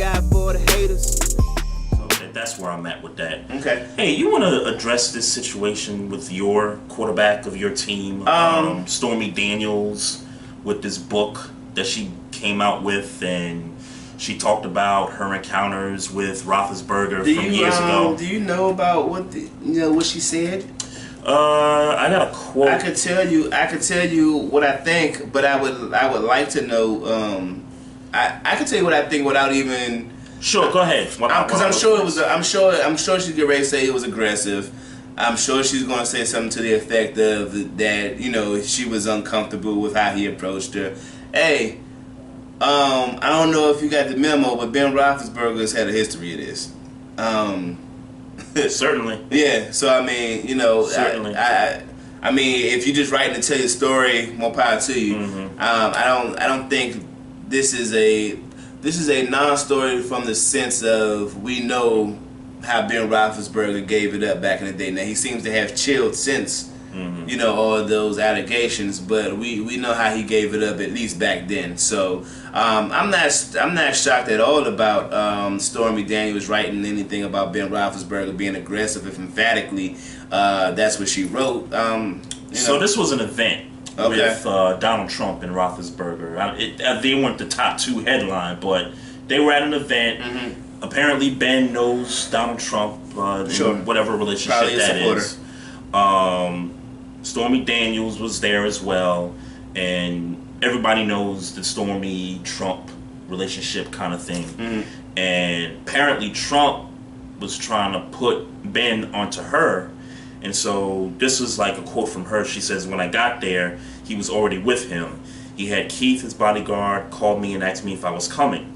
guy for the haters. So that's where I'm at with that. Okay. Hey, you want to address this situation with your quarterback of your team, Stormy Daniels, with this book that she came out with, and she talked about her encounters with Roethlisberger from years ago. Do you know about what she said? I got a quote. I could tell you what I think, but I would like to know. I could tell you what I think without even. Sure, go ahead. Because I'm sure it was. I'm sure she's getting ready to say it was aggressive. I'm sure she's going to say something to the effect of that. She was uncomfortable with how he approached her. Hey, I don't know if you got the memo, but Ben Roethlisberger's had a history of this. Certainly. Yeah. So I mean, certainly. I mean, if you're just writing to tell your story, more power to you. Mm-hmm. I don't think this is a non-story from the sense of we know how Ben Roethlisberger gave it up back in the day. Now he seems to have chilled since. Mm-hmm. All those allegations, but we know how he gave it up at least back then. So I'm not shocked at all about Stormy Daniels writing anything about Ben Roethlisberger being aggressive. If emphatically that's what she wrote. So this was an event with Donald Trump and Roethlisberger. They weren't the top two headline, but they were at an event. Mm-hmm. Apparently, Ben knows Donald Trump, sure. in whatever relationship Probably that is. Stormy Daniels was there as well, and everybody knows the Stormy-Trump relationship kind of thing. Mm-hmm. And apparently Trump was trying to put Ben onto her, and so this was like a quote from her. She says, "When I got there, he was already with him. He had Keith, his bodyguard, called me and asked me if I was coming."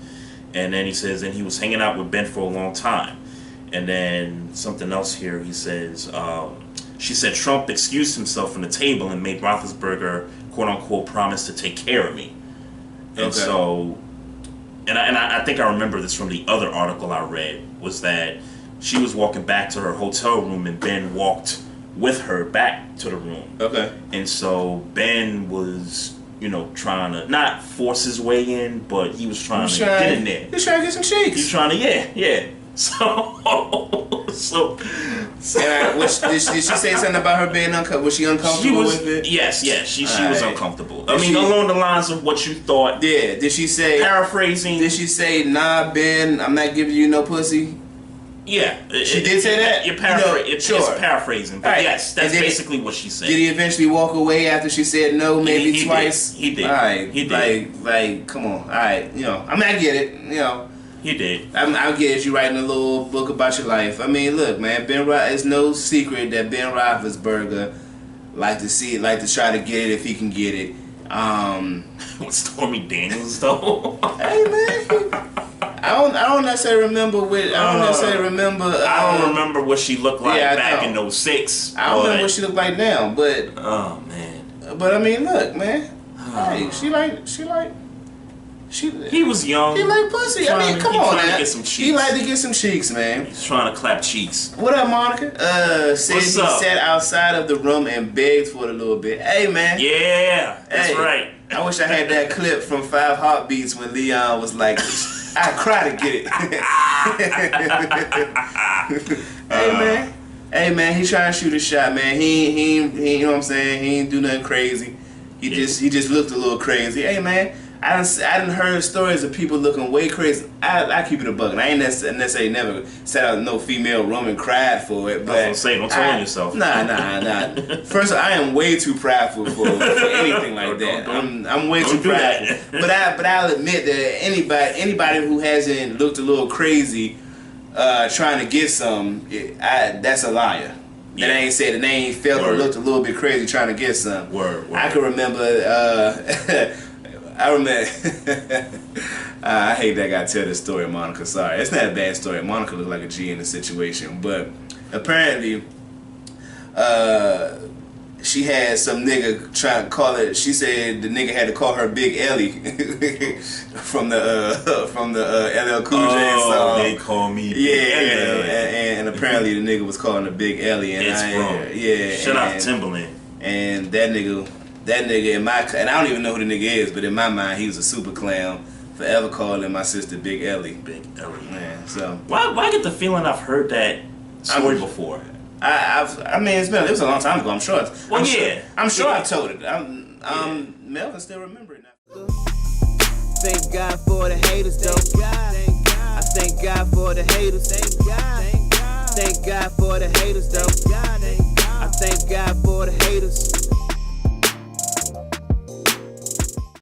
And then he says, and he was hanging out with Ben for a long time. And then something else here, he says, she said Trump excused himself from the table and made Roethlisberger, quote unquote, promise to take care of me. And so, and I think I remember this from the other article I read, was that she was walking back to her hotel room and Ben walked with her back to the room. Okay. And so Ben was, trying to not force his way in, but he was trying to get in there. He was trying to get some cheeks. He was trying to, yeah. So did she say something about her being uncomfortable? Was she uncomfortable with it? Yes. She was uncomfortable. Along the lines of what you thought. Yeah. Did she say? Paraphrasing. Did she say, "Nah, Ben, I'm not giving you no pussy"? Yeah. She did say that? You're paraphrasing. Sure. It's paraphrasing. But yes, that's basically what she said. Did he eventually walk away after she said no, maybe he twice? He did. All right. He did. Like, come on. All right. I get it. He did. I get it. You writing a little book about your life. I mean, look, man. It's no secret that Ben Roethlisberger like to try to get it if he can get it. With Stormy Daniels, though. Hey, man. I don't necessarily remember I don't remember what she looked like back in 06. I don't remember what she looked like now, but oh man. But I mean, look, man. Hey, he was young. He liked pussy. I mean, come on, man. He liked to get some cheeks, man. He's trying to clap cheeks. What up, Monica? Said he sat outside of the room and begged for it a little bit. Hey, man. Yeah, that's right. I wish I had that clip from 5 Heartbeats when Leon was like, "I cry to get it." Hey, man. He trying to shoot a shot, man. He you know what I'm saying? He ain't do nothing crazy. He just looked a little crazy. Hey, man. I done heard stories of people looking way crazy. I keep it a buck, and I ain't necessarily never sat out in no female room and cried for it. But I was gonna say, don't tell on yourself. Nah. First of all, I am way too prideful for anything like that. I'm way too prideful. But I'll admit that anybody who hasn't looked a little crazy trying to get some, that's a liar. Yeah. That ain't said that they ain't felt or looked a little bit crazy trying to get some. Word. I can remember. I remember. I hate that I gotta tell this story, Monica. Sorry, it's not a bad story. Monica looked like a G in the situation, but apparently, she had some nigga trying to call it. She said the nigga had to call her Big Ellie from the LL Cool J song. They call me Big Ellie. And apparently the nigga was calling her Big Ellie. And shout out to Timberland. And that nigga in my, and I don't even know who the nigga is, but in my mind he was a super clown. forever calling my sister Big Ellie. Big Ellie. Man, so why I get the feeling I've heard that story before? I mean, it was a long time ago. I'm sure. I'm sure I've told it. Mel can still remember it now. Thank God for the haters, though. I thank God for the haters. Thank God for the haters, though. I thank God for the haters.